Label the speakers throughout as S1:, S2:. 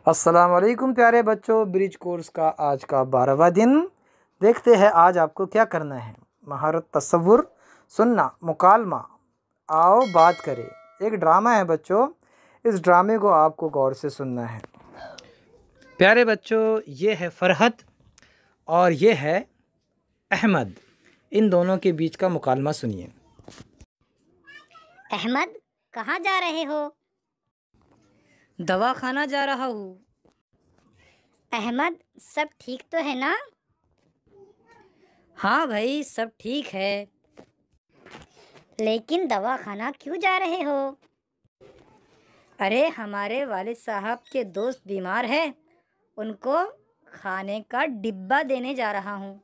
S1: अस्सलाम वालेकुम प्यारे बच्चों, ब्रिज कोर्स का आज का 12वां दिन। देखते हैं आज आपको क्या करना है। महारत, तसव्वुर, सुनना, मुकालमा। आओ बात करें। एक ड्रामा है बच्चों, इस ड्रामे को आपको गौर से सुनना है। प्यारे बच्चों, ये है फरहत और ये है अहमद। इन दोनों के बीच का मुकालमा सुनिए।
S2: अहमद, कहाँ जा रहे हो?
S3: दवा खाना जा रहा हूँ।
S2: अहमद, सब ठीक तो है ना?
S3: हाँ भाई, सब ठीक है।
S2: लेकिन दवा खाना क्यों जा रहे हो?
S3: अरे, हमारे वालिद साहब के दोस्त बीमार है, उनको खाने का डिब्बा देने जा रहा हूँ।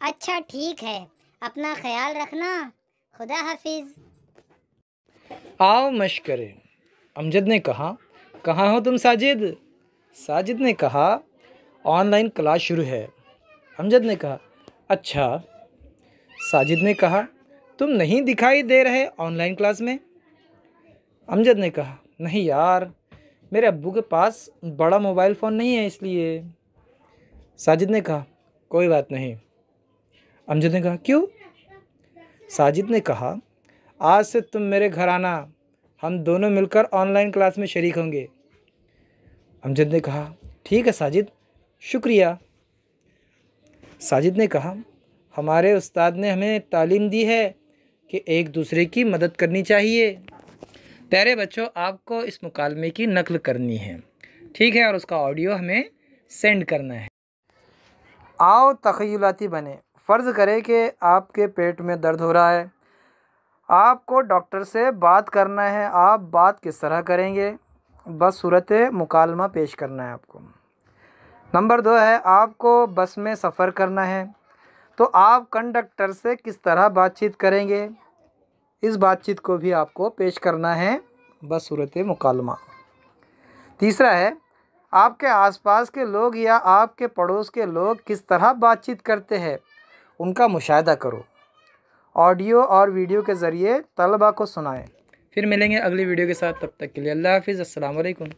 S2: अच्छा ठीक है, अपना ख्याल रखना। खुदा हाफिज।
S1: आओ मश्क करें। अमजद ने कहा, कहाँ हो तुम साजिद? साजिद ने कहा, ऑनलाइन क्लास शुरू है। अमजद ने कहा, अच्छा। साजिद ने कहा, तुम नहीं दिखाई दे रहे ऑनलाइन क्लास में। अमजद ने कहा, नहीं यार, मेरे अब्बू के पास बड़ा मोबाइल फ़ोन नहीं है इसलिए। साजिद ने कहा, कोई बात नहीं। अमजद ने कहा, क्यों? साजिद ने कहा, आज से तुम मेरे घर आना, हम दोनों मिलकर ऑनलाइन क्लास में शरीक होंगे। अमजद ने कहा, ठीक है साजिद, शुक्रिया। साजिद ने कहा, हमारे उस्ताद ने हमें तालीम दी है कि एक दूसरे की मदद करनी चाहिए। प्यारे बच्चों, आपको इस मुकालमे की नकल करनी है, ठीक है, और उसका ऑडियो हमें सेंड करना है। आओ तख़य्युलाती बने। फ़र्ज़ करें कि आपके पेट में दर्द हो रहा है, आपको डॉक्टर से बात करना है। आप बात किस तरह करेंगे? बस सूरत मुकालमा पेश करना है आपको। नंबर 2 है, आपको बस में सफ़र करना है, तो आप कंडक्टर से किस तरह बातचीत करेंगे? इस बातचीत को भी आपको पेश करना है, बस सूरत मुकालमा। तीसरा है, आपके आसपास के लोग या आपके पड़ोस के लोग किस तरह बातचीत करते हैं, उनका मुशाहिदा करो। ऑडियो और वीडियो के ज़रिए तलबा को सुनाएं। फिर मिलेंगे अगली वीडियो के साथ, तब तक के लिए अल्लाह हाफिज़। अस्सलाम वालेकुम।